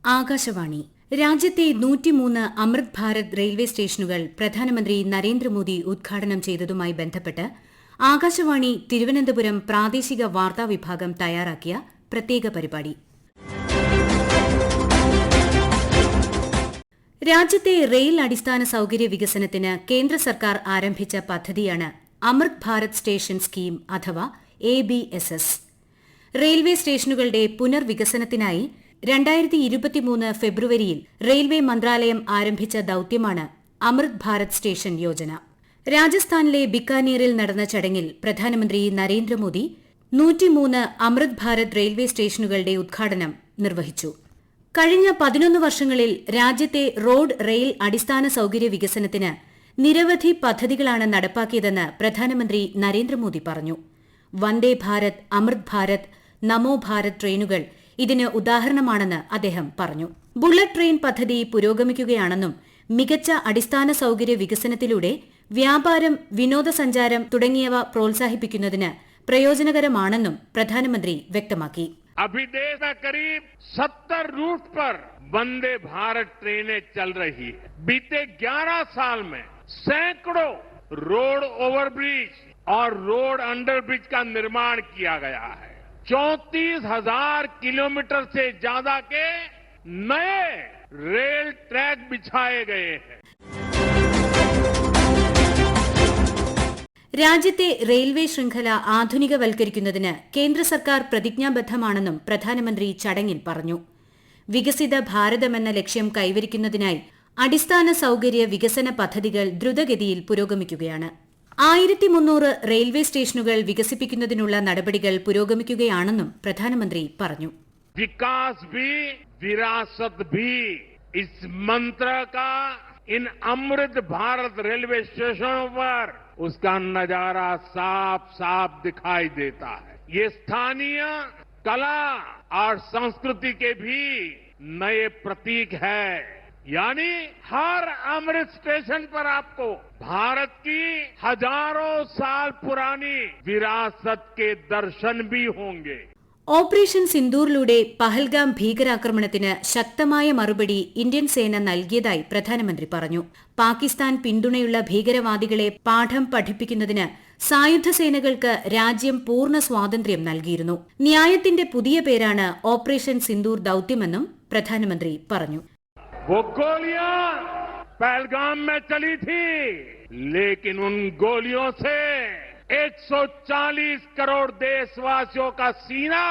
ആകാശവാണി. രാജ്യത്തെ 103 അമൃത് ഭാരത് റെയിൽവേ സ്റ്റേഷനുകൾ പ്രധാനമന്ത്രി നരേന്ദ്രമോദി ഉദ്ഘാടനം ചെയ്തതുമായി ബന്ധപ്പെട്ട് ആകാശവാണി തിരുവനന്തപുരം പ്രാദേശിക വാർത്താ വിഭാഗം തയ്യാറാക്കിയ പ്രത്യേക പരിപാടി. രാജ്യത്തെ റെയിൽ അടിസ്ഥാന സൌകര്യ വികസനത്തിന് കേന്ദ്ര സർക്കാർ ആരംഭിച്ച പദ്ധതിയാണ് അമൃത് ഭാരത് സ്റ്റേഷൻ സ്കീം അഥവാ ABSS. റെയിൽവേ സ്റ്റേഷനുകളുടെ പുനർവികസനത്തിനായി 2023 ഫെബ്രുവരിയിൽ റെയിൽവേ മന്ത്രാലയം ആരംഭിച്ച ദൌത്യമാണ് അമൃത് ഭാരത് സ്റ്റേഷൻ യോജന. രാജസ്ഥാനിലെ ബിക്കാനീറിൽ നടന്ന ചടങ്ങിൽ പ്രധാനമന്ത്രി നരേന്ദ്രമോദി 103 അമൃത് ഭാരത് റെയിൽവേ സ്റ്റേഷനുകളുടെ ഉദ്ഘാടനം നിർവഹിച്ചു. കഴിഞ്ഞ 11 വർഷങ്ങളിൽ രാജ്യത്തെ റോഡ് റെയിൽ അടിസ്ഥാന സൌകര്യ വികസനത്തിന് നിരവധി പദ്ധതികളാണ് നടപ്പാക്കിയതെന്ന് പ്രധാനമന്ത്രി നരേന്ദ്രമോദി പറഞ്ഞു. വന്ദേ ഭാരത്, അമൃത് ഭാരത്, നമോ ഭാരത് ട്രെയിനുകൾ ഇതിന് ഉദാഹരണമാണെന്ന് അദ്ദേഹം പറഞ്ഞു. ബുള്ളറ്റ് ട്രെയിൻ പദ്ധതി പുരോഗമിക്കുകയാണെന്നും മികച്ച അടിസ്ഥാന സൌകര്യ വികസനത്തിലൂടെ വ്യാപാരം, വിനോദസഞ്ചാരം തുടങ്ങിയവ പ്രോത്സാഹിപ്പിക്കുന്നതിന് പ്രയോജനകരമാണെന്നും പ്രധാനമന്ത്രി വ്യക്തമാക്കി. अभी देश में करीब 70 रूट पर वंदे भारत ट्रेनें चल रही है. बीते 11 साल में सैकड़ों रोड ओवरब्रिज और रोड अंडरब्रिज का निर्माण किया गया है. 34,000 किलोमीटर से ज्यादा के नए रेल ट्रैक बिछाए गए हैं. രാജ്യത്തെ റെയിൽവേ ശൃംഖല ആധുനികവൽക്കരിക്കുന്നതിന് കേന്ദ്ര സർക്കാർ പ്രതിജ്ഞാബദ്ധമാണെന്നും പ്രധാനമന്ത്രി ചടങ്ങിൽ പറഞ്ഞു. വികസിത ഭാരതമെന്ന ലക്ഷ്യം കൈവരിക്കുന്നതിനായി അടിസ്ഥാന സൌകര്യ വികസന പദ്ധതികൾ ദ്രുതഗതിയിൽ പുരോഗമിക്കുകയാണ്. 1300 റെയിൽവേ സ്റ്റേഷനുകൾ വികസിപ്പിക്കുന്നതിനുള്ള നടപടികൾ പുരോഗമിക്കുകയാണെന്നും പ്രധാനമന്ത്രി പറഞ്ഞു. വികാസ് ഭി വിരാസത് ഭി ഇസ് मंत्र का इन अमृत भारत रेलवे स्टेशनों पर उसका नजारा साफ साफ दिखाई देता है. ये स्थानीय कला और संस्कृति के भी नए प्रतीक है. यानी हर अमृत स्टेशन पर आपको भारत की हजारों साल पुरानी विरासत के दर्शन भी होंगे. ഓപ്പറേഷൻ സിന്ദൂറിലൂടെ പഹൽഗാം ഭീകരാക്രമണത്തിന് ശക്തമായ മറുപടി ഇന്ത്യൻ സേന നൽകിയതായി പ്രധാനമന്ത്രി പറഞ്ഞു. പാകിസ്ഥാൻ പിന്തുണയുള്ള ഭീകരവാദികളെ പാഠം പഠിപ്പിക്കുന്നതിന് സായുധ സേനകൾക്ക് രാജ്യം പൂർണ്ണ സ്വാതന്ത്ര്യം നൽകിയിരുന്നു. ന്യായത്തിന്റെ പുതിയ പേരാണ് ഓപ്പറേഷൻ സിന്ദൂർ ദൌത്യമെന്നും പ്രധാനമന്ത്രി പറഞ്ഞു. वो गोलियां पहलगाम में चली थी, लेकिन उन गोलियों से 140 करोड़ देशवासियों का सीना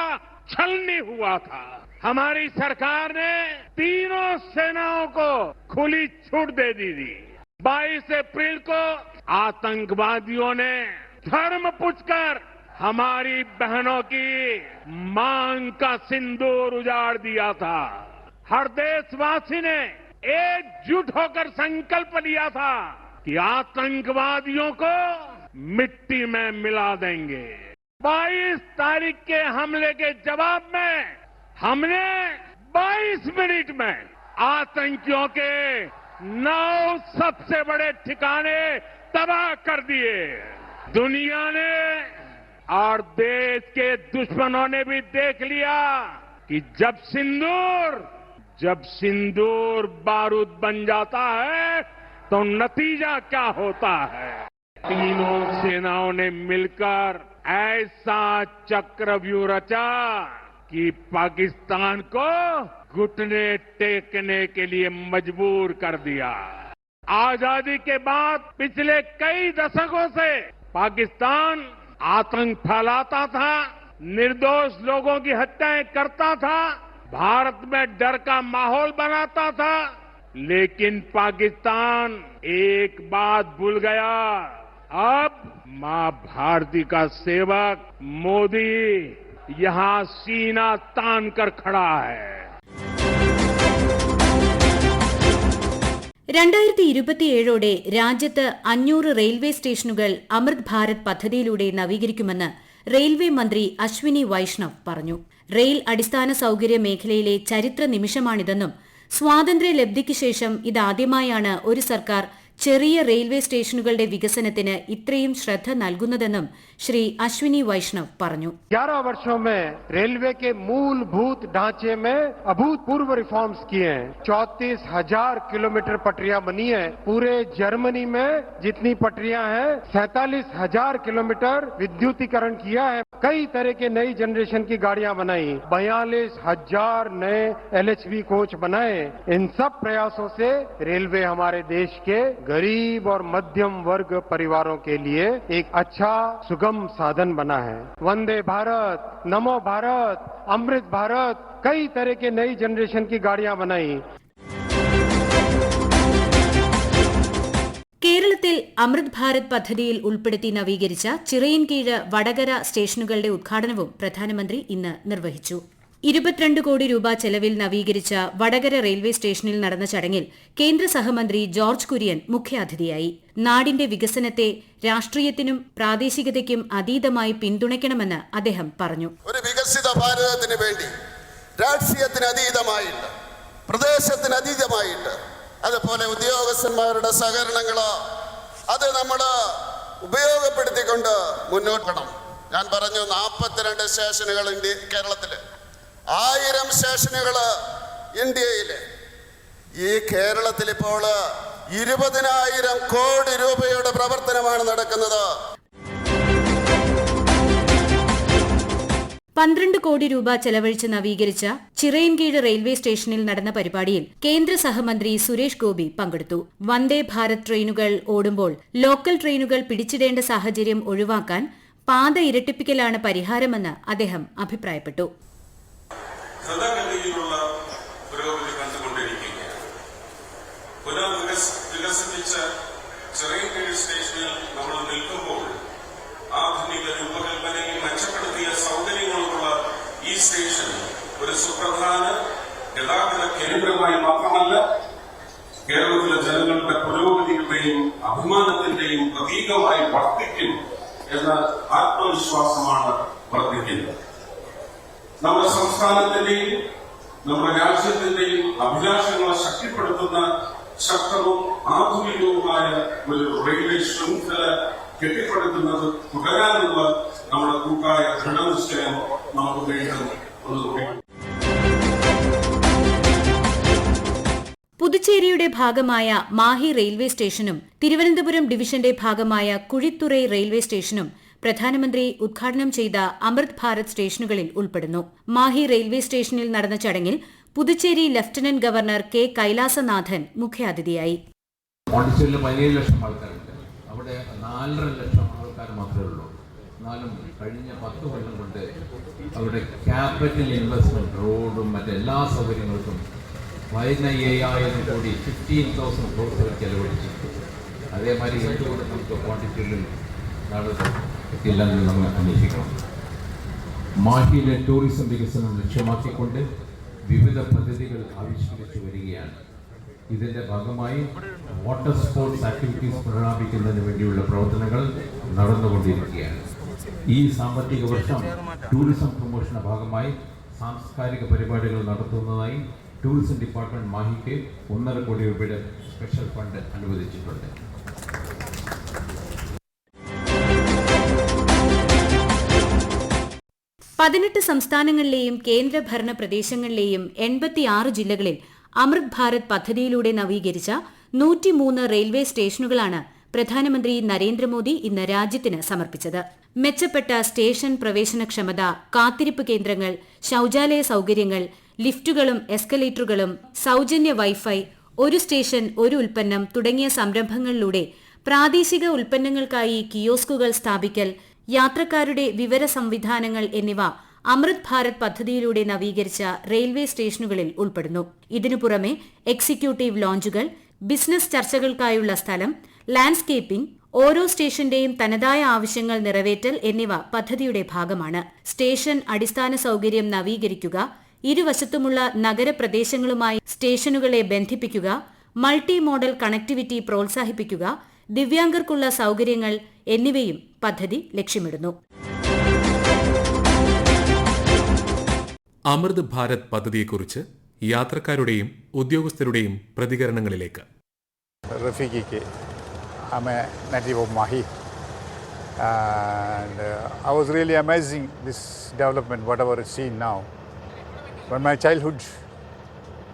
छलनी हुआ था. हमारी सरकार ने तीनों सेनाओं को खुली छूट दे दी थी. 22 अप्रैल को आतंकवादियों ने धर्म पूछकर हमारी बहनों की मांग का सिंदूर उजाड़ दिया था. हर देशवासी ने एकजुट होकर संकल्प लिया था कि आतंकवादियों को मिट्टी में मिला देंगे. 22 तारीख के हमले के जवाब में हमने 22 मिनट में आतंकियों के 9 सबसे बड़े ठिकाने तबाह कर दिए. दुनिया ने और देश के दुश्मनों ने भी देख लिया कि जब सिंदूर बारूद बन जाता है तो नतीजा क्या होता है. तीनों सेनाओं ने मिलकर ऐसा चक्रव्यूह रचा कि पाकिस्तान को घुटने टेकने के लिए मजबूर कर दिया. आजादी के बाद पिछले कई दशकों से पाकिस्तान आतंक फैलाता था, निर्दोष लोगों की हत्याएं करता था, भारत में डर का माहौल बनाता था. लेकिन पाकिस्तान एक बात भूल गया. अब मां भारती का सेवक मोदी यहां सीना तान कर खड़ा है. 2027ഓടെ രാജ്യത്ത് 500 റെയിൽവേ സ്റ്റേഷനുകൾ അമൃത് ഭാരത് പദ്ധതിയിലൂടെ നവീകരിക്കുമെന്ന് റെയിൽവേ മന്ത്രി അശ്വിനി വൈഷ്ണവ് പറഞ്ഞു. റെയിൽ അടിസ്ഥാന സൌകര്യ മേഖലയിലെ ചരിത്ര നിമിഷമാണിതെന്നും സ്വാതന്ത്ര്യലബ്ധിക്ക് ശേഷം ഇതാദ്യമായാണ് ഒരു സർക്കാർ ചെറിയ റെയിൽവേ സ്റ്റേഷനുകളുടെ വികസനത്തിന് ഇത്രയും ശ്രദ്ധ നൽകുന്നതെന്നും ശ്രീ അശ്വിനി വൈഷ്ണവ് പറഞ്ഞു. 11 वर्षों में रेलवे के मूलभूत ढांचे में अभूतपूर्व रिफॉर्म्स किए हैं. 34,000 किलोमीटर पटरियां बनी है. पूरे जर्मनी में जितनी पटरियां हैं 47,000 किलोमीटर विद्युतीकरण किया है. कई तरह के नई जनरेशन की गाड़ियां बनाई. 42,000 नए LHV कोच बनाए. इन सब प्रयासों से रेलवे हमारे देश के गरीब और मध्यम वर्ग परिवारों के लिए एक अच्छा सुगम साधन बना है. वंदे भारत, नमो भारत, अमृत भारत, कई तरह के नई जनरेशन की गाड़ियां बनाई. കേരളത്തിൽ അമൃത് ഭാരത് പദ്ധതിയിൽ ഉൾപ്പെടുത്തി നവീകരിച്ച ചിറയിൻകീഴ് വടകര സ്റ്റേഷനുകളുടെ ഉദ്ഘാടനവും പ്രധാനമന്ത്രി ഇന്ന് നിർവഹിച്ചു. 22 കോടി രൂപ ചെലവിൽ നവീകരിച്ച വടകര റെയിൽവേ സ്റ്റേഷനിൽ നടന്ന ചടങ്ങിൽ കേന്ദ്ര സഹമന്ത്രി ജോർജ് കുര്യൻ മുഖ്യാതിഥിയായി. നാടിന്റെ വികസനത്തെ രാഷ്ട്രീയത്തിനും പ്രാദേശികതയ്ക്കും അതീതമായി പിന്തുണയ്ക്കണമെന്ന് അദ്ദേഹം പറഞ്ഞു. ഒരു വികസിത ഭാരതത്തിന് വേണ്ടി രാഷ്ട്രീയത്തിന് അതീതമായിട്ട്, പ്രദേശത്തിന് അതീതമായിട്ട്, അതുപോലെ ഉദ്യോഗസ്ഥന്മാരുടെ സഹകരണങ്ങളോ അത് നമ്മൾ ഉപയോഗപ്പെടുത്തിക്കൊണ്ട് മുന്നോട്ട് പോകണം. ഞാൻ പറഞ്ഞു 42 സ്റ്റേഷനുകൾ കേരളത്തിൽ, 1000 സ്റ്റേഷനുകൾ ഇന്ത്യയിൽ. ഈ കേരളത്തിൽ ഇപ്പോൾ 20,000 കോടി രൂപയുടെ പ്രവർത്തനമാണ് നടക്കുന്നത്. 12 കോടി രൂപ ചെലവഴിച്ച് നവീകരിച്ച ചിറയിൻകീഴ് റെയിൽവേ സ്റ്റേഷനിൽ നടന്ന പരിപാടിയിൽ കേന്ദ്ര സഹമന്ത്രി സുരേഷ് ഗോപി പങ്കെടുത്തു. വന്ദേ ഭാരത് ട്രെയിനുകൾ ഓടുമ്പോൾ ലോക്കൽ ട്രെയിനുകൾ പിടിച്ചിടേണ്ട സാഹചര്യം ഒഴിവാക്കാൻ പാത ഇരട്ടിപ്പിക്കലാണ് പരിഹാരമെന്ന് അദ്ദേഹം അഭിപ്രായപ്പെട്ടു. ദ്രുതഗതിയിലുള്ള പുരോഗതി കണ്ടുകൊണ്ടിരിക്കുകയാണ്. പുനർവികസിപ്പിച്ച ചിറയിൻകീഴ് സ്റ്റേഷനിൽ നമ്മൾ നിൽക്കുമ്പോൾ ആധുനിക രൂപകൽപ്പനയിൽ മെച്ചപ്പെടുത്തിയ സൗകര്യങ്ങളുള്ള ഈ സ്റ്റേഷൻ ഒരു സുപ്രധാന ഗതാഗത കേന്ദ്രമായി മാത്രമല്ല, കേരളത്തിലെ ജനങ്ങളുടെ പുരോഗതിയുടെയും അഭിമാനത്തിന്റെയും പ്രതീകമായി വർത്തിക്കും എന്ന ആത്മവിശ്വാസമാണ് വർദ്ധിക്കുന്നത്. നമ്മുടെ സംസ്ഥാനത്തിന്റെയും നമ്മുടെ രാജ്യത്തിന്റെയും അഭിലാഷങ്ങളെ ശക്തിപ്പെടുത്തുന്ന ശക്തവും ആധുനികവുമായ ഒരു റെയിൽവേ ശൃംഖല കെട്ടിപ്പടുക്കുന്നത് തുടരാനുള്ള നമ്മുടെ കൂട്ടായ ദൃഢനിശ്ചയം നമുക്ക് വീണ്ടും ഒന്നുകൂടി. പുതുച്ചേരിയുടെ ഭാഗമായ മാഹി റെയിൽവേ സ്റ്റേഷനും തിരുവനന്തപുരം ഡിവിഷന്റെ ഭാഗമായ കുഴിത്തുറൈ റെയിൽവേ സ്റ്റേഷനും പ്രധാനമന്ത്രി ഉദ്ഘാടനം ചെയ്ത അമൃത് ഭാരത് സ്റ്റേഷനുകളിൽ ഉൾപ്പെടുന്നു. മാഹി റെയിൽവേ സ്റ്റേഷനിൽ നടന്ന ചടങ്ങിൽ Puducherry lieutenant governor K Kailasanathan മുഖ്യാതിഥിയായി. പോണ്ടിച്ചേരിയിൽ 17 ലക്ഷം ആൾക്കാരുണ്ട്. അവിടെ 4.5 ലക്ഷം ആൾക്കാർ മാത്രമേ ഉള്ളൂ. എന്നാലും കഴിഞ്ഞ 10 കൊല്ലം കൊണ്ട് അവരുടെ ക്യാപിറ്റൽ ഇൻവെസ്റ്റ്മെന്റ്, റോഡും മറ്റെല്ലാ സൗകര്യങ്ങൾക്കും 17,000 കോടി 15,000 crores ചെലവഴിച്ചു. അതേമാതിരി എന്തുകൊണ്ട് നമുക്ക് പോണ്ടിച്ചേരിയിൽ നടത്തില്ലെന്ന് നമ്മൾ അന്വേഷിക്കണം. മാഹിയിലെ ടൂറിസം വികസനം ലക്ഷ്യമാക്കിക്കൊണ്ട് വിവിധ പദ്ധതികൾ ആവിഷ്കരിച്ചു വരികയാണ്. ഇതിന്റെ ഭാഗമായി വാട്ടർ സ്പോർട്സ് ആക്ടിവിറ്റീസ് പുനരാരംഭിക്കുന്നതിന് വേണ്ടിയുള്ള പ്രവർത്തനങ്ങൾ നടന്നുകൊണ്ടിരിക്കുകയാണ്. ഈ സാമ്പത്തിക വർഷം ടൂറിസം പ്രൊമോഷന്റെ ഭാഗമായി സാംസ്കാരിക പരിപാടികൾ നടത്തുന്നതായി ടൂറിസം ഡിപ്പാർട്ട്മെന്റ് മാഹിക്ക് 1.5 കോടി രൂപയുടെ സ്പെഷ്യൽ ഫണ്ട് അനുവദിച്ചിട്ടുണ്ട്. പതിനെട്ട് സംസ്ഥാനങ്ങളിലെയും കേന്ദ്രഭരണ പ്രദേശങ്ങളിലെയും 86 ജില്ലകളിൽ അമൃത് ഭാരത് പദ്ധതിയിലൂടെ നവീകരിച്ച 103 റെയിൽവേ സ്റ്റേഷനുകളാണ് പ്രധാനമന്ത്രി നരേന്ദ്രമോദി ഇന്ന് രാജ്യത്തിന് സമർപ്പിച്ചത്. മെച്ചപ്പെട്ട സ്റ്റേഷൻ പ്രവേശനക്ഷമത, കാത്തിരിപ്പ് കേന്ദ്രങ്ങൾ, ശൌചാലയ സൌകര്യങ്ങൾ, ലിഫ്റ്റുകളും എസ്കലേറ്ററുകളും, സൌജന്യ വൈഫൈ, ഒരു സ്റ്റേഷൻ ഒരു ഉൽപ്പന്നം തുടങ്ങിയ സംരംഭങ്ങളിലൂടെ പ്രാദേശിക ഉൽപ്പന്നങ്ങൾക്കായി കിയോസ്കുകൾ സ്ഥാപിക്കൽ, യാത്രക്കാരുടെ വിവര സംവിധാനങ്ങൾ എന്നിവ അമൃത് ഭാരത് പദ്ധതിയിലൂടെ നവീകരിച്ച റെയിൽവേ സ്റ്റേഷനുകളിൽ ഉൾപ്പെടുന്നു. ഇതിനു പുറമെ എക്സിക്യൂട്ടീവ് ലോഞ്ചുകൾ, ബിസിനസ് ചർച്ചകൾക്കായുള്ള സ്ഥലം, ലാൻഡ്സ്കേപ്പിംഗ്, ഓരോ സ്റ്റേഷന്റെയും തനതായ ആവശ്യങ്ങൾ നിറവേറ്റൽ എന്നിവ പദ്ധതിയുടെ ഭാഗമാണ്. സ്റ്റേഷൻ അടിസ്ഥാന സൌകര്യം നവീകരിക്കുക, ഇരുവശത്തുമുള്ള നഗരപ്രദേശങ്ങളുമായി സ്റ്റേഷനുകളെ ബന്ധിപ്പിക്കുക, മൾട്ടി മോഡൽ കണക്ടിവിറ്റി പ്രോത്സാഹിപ്പിക്കുക, ദിവ്യാംഗർക്കുള്ള സൌകര്യങ്ങൾ എന്നിവയും പദ്ധതി ലക്ഷ്യമിടുന്നു. അമൃത് ഭാരത് പദ്ധതിയെക്കുറിച്ച് യാത്രക്കാരുടെയും ഉദ്യോഗസ്ഥരുടെയും പ്രതികരണങ്ങളിലേക്ക്. Rafiki ke. I'm a native of Mahi. And I was really amazing this development, whatever it's seen now. From my childhood,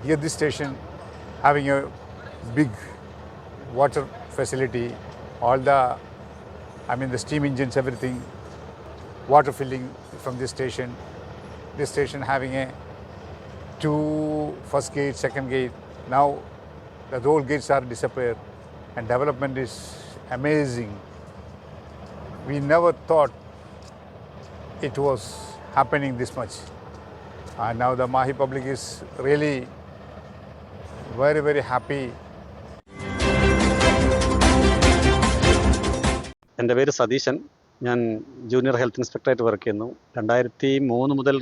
here this station, having a big water facility, all the steam engines, everything, water filling from this station having a 2 first gate, second gate. Now the old gates are disappeared and development is amazing. We never thought it was happening this much. And now the Mahi public is really very, very happy. എൻ്റെ പേര് സതീശൻ. ഞാൻ junior health ഇൻസ്പെക്ടറായിട്ട് work ചെയ്യുന്നു. 2003 മുതൽ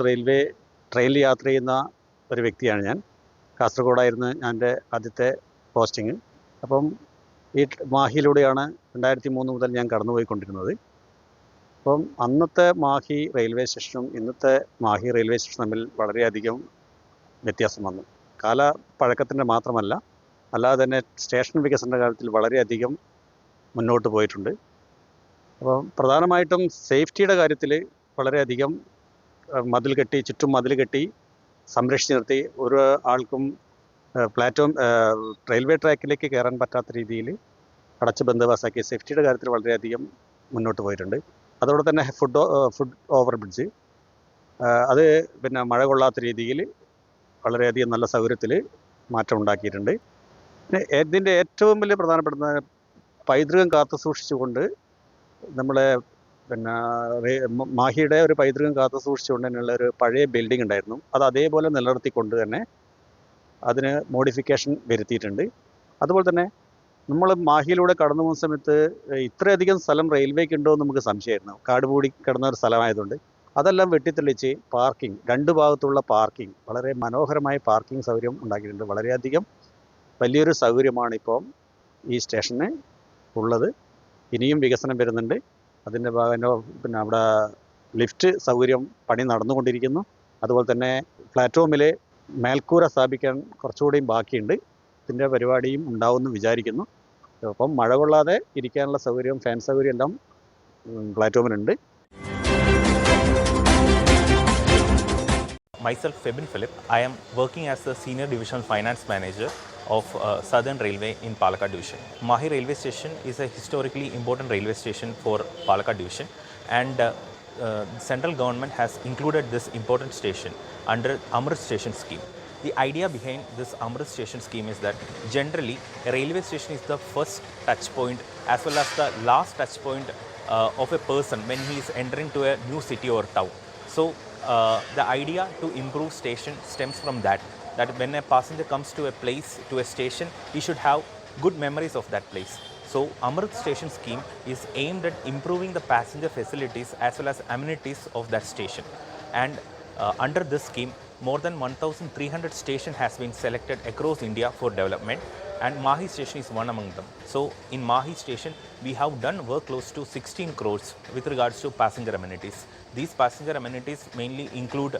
ട്രെയിനിൽ യാത്ര ചെയ്യുന്ന ഒരു വ്യക്തിയാണ് ഞാൻ. കാസർഗോഡായിരുന്നു എൻ്റെ ആദ്യത്തെ പോസ്റ്റിങ്. അപ്പം ഈ മാഹിയിലൂടെയാണ് 2003 മുതൽ ഞാൻ കടന്നുപോയിക്കൊണ്ടിരുന്നത്. അപ്പം അന്നത്തെ മാഹി റെയിൽവേ സ്റ്റേഷനും ഇന്നത്തെ മാഹി റെയിൽവേ സ്റ്റേഷനും തമ്മിൽ വളരെയധികം വ്യത്യാസം വന്നു. കാലപ്പഴക്കത്തിൻ്റെ മാത്രമല്ല, അല്ലാതെ തന്നെ സ്റ്റേഷൻ വികസന കാര്യത്തിൽ വളരെയധികം മുന്നോട്ട് പോയിട്ടുണ്ട്. അപ്പം പ്രധാനമായിട്ടും സേഫ്റ്റിയുടെ കാര്യത്തിൽ വളരെയധികം ചുറ്റും മതിൽ കെട്ടി സംരക്ഷിച്ച് നിർത്തി ഒരു ആൾക്കും റെയിൽവേ ട്രാക്കിലേക്ക് കയറാൻ പറ്റാത്ത രീതിയിൽ അടച്ച് ബന്ദോബസ്താക്കി സേഫ്റ്റിയുടെ കാര്യത്തിൽ വളരെയധികം മുന്നോട്ട് പോയിട്ടുണ്ട്. അതോടെ തന്നെ ഫുഡ് ഓവർ ബ്രിഡ്ജ്, അത് പിന്നെ മഴ കൊള്ളാത്ത രീതിയിൽ വളരെയധികം നല്ല സൗകര്യത്തിൽ മാറ്റം ഉണ്ടാക്കിയിട്ടുണ്ട്. പിന്നെ ഇതിൻ്റെ ഏറ്റവും വലിയ പ്രധാനപ്പെടുന്ന പൈതൃകം കാത്തു സൂക്ഷിച്ചുകൊണ്ട് നമ്മളെ പിന്നെ മാഹിയുടെ ഒരു പൈതൃകം കാത്തു സൂക്ഷിച്ചുകൊണ്ട് തന്നെയുള്ള ഒരു പഴയ ബിൽഡിംഗ് ഉണ്ടായിരുന്നു. അത് അതേപോലെ നിലനിർത്തിക്കൊണ്ട് തന്നെ അതിന് മോഡിഫിക്കേഷൻ വരുത്തിയിട്ടുണ്ട്. അതുപോലെ തന്നെ നമ്മൾ മാഹിയിലൂടെ കടന്നു പോകുന്ന സമയത്ത് ഇത്രയധികം സ്ഥലം റെയിൽവേക്ക് ഉണ്ടോ എന്ന് നമുക്ക് സംശയമായിരുന്നു. കാട് മൂടി കിടന്ന ഒരു സ്ഥലമായതുകൊണ്ട് അതെല്ലാം വെട്ടിത്തെളിച്ച് പാർക്കിംഗ്, 2 ഭാഗത്തുള്ള പാർക്കിംഗ്, വളരെ മനോഹരമായ പാർക്കിംഗ് സൗകര്യം ഉണ്ടാക്കിയിട്ടുണ്ട്. വളരെയധികം വലിയൊരു സൗകര്യമാണ് ഇപ്പം ഈ സ്റ്റേഷന് ഉള്ളത്. ഇനിയും വികസനം വരുന്നുണ്ട്. അതിൻ്റെ പിന്നെ അവിടെ ലിഫ്റ്റ് സൗകര്യം പണി നടന്നുകൊണ്ടിരിക്കുന്നു. അതുപോലെ തന്നെ പ്ലാറ്റ്ഫോമിൽ മേൽക്കൂര സ്ഥാപിക്കാൻ കുറച്ചുകൂടിയും ബാക്കിയുണ്ട്. ഇതിൻ്റെ പരിപാടിയും ഉണ്ടാവുമെന്ന് വിചാരിക്കുന്നു. അപ്പം മഴ കൊള്ളാതെ ഇരിക്കാനുള്ള സൗകര്യം, ഫാൻ സൗകര്യം എല്ലാം പ്ലാറ്റ്ഫോമിലുണ്ട്. Myself, Febin Philip. I am working as the Senior Divisional Finance Manager of Southern Railway in Palakkad Division. Mahi Railway Station is a historically important railway station for Palakkad Division, and central government has included this important station under Amrit Station scheme. The idea behind this Amrit Station scheme is that generally a railway station is the first touch point as well as the last touch point of a person when he is entering to a new city or town. So the idea to improve station stems from that when a passenger comes to a place, to a station, he should have good memories of that place. So Amrit Station scheme is aimed at improving the passenger facilities as well as amenities of that station. And under this scheme, more than 1,300 stations has been selected across India for development, and Mahi Station is one among them. So in Mahi Station, we have done work close to 16 crores with regards to passenger amenities. These passenger amenities mainly include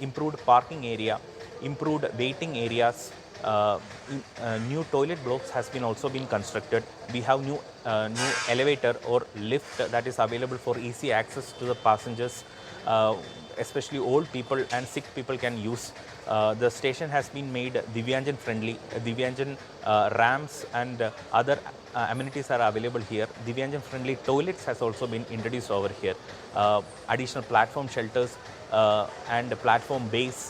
improved parking area, improved waiting areas, new toilet blocks has been also been constructed. We have new elevator or lift that is available for easy access to the passengers. Especially old people and sick people can use. The station has been made Divyanjan friendly. Divyanjan ramps and other amenities are available here. Divyanjan friendly toilets has also been introduced over here. Additional platform shelters and platform base.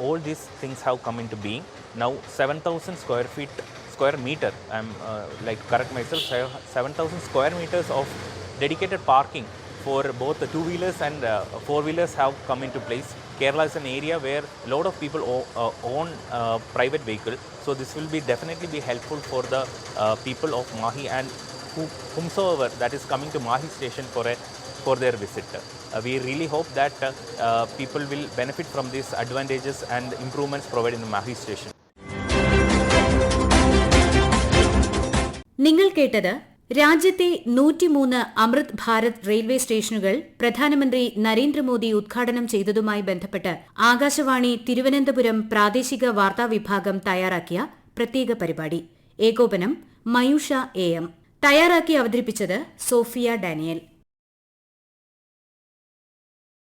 All these things have come into being. Now 7,000 square meter, I'm correct myself, 7,000 square meters of dedicated parking for both the two-wheelers and four-wheelers have come into place. Kerala is an area where a lot of people own private vehicle, so this will be definitely be helpful for the people of Mahi and whomsoever that is coming to Mahi station for their visit. We really hope that people will benefit from these advantages and improvements provided in the Mahi station. നിങ്ങൾ കേട്ടത് രാജ്യത്തെ 103 അമൃത് Bharat railway സ്റ്റേഷനുകൾ പ്രധാനമന്ത്രി നരേന്ദ്രമോദി ഉദ്ഘാടനം ചെയ്തതുമായി ബന്ധപ്പെട്ട് ആകാശവാണി തിരുവനന്തപുരം പ്രാദേശിക വാർത്താ വിഭാഗം തയ്യാറാക്കിയ പ്രത്യേക പരിപാടി. ഏകോപനം മയൂഷ AM. തയ്യാറാക്കി അവതരിപ്പിച്ചത് സോഫിയ ഡാനിയൽ.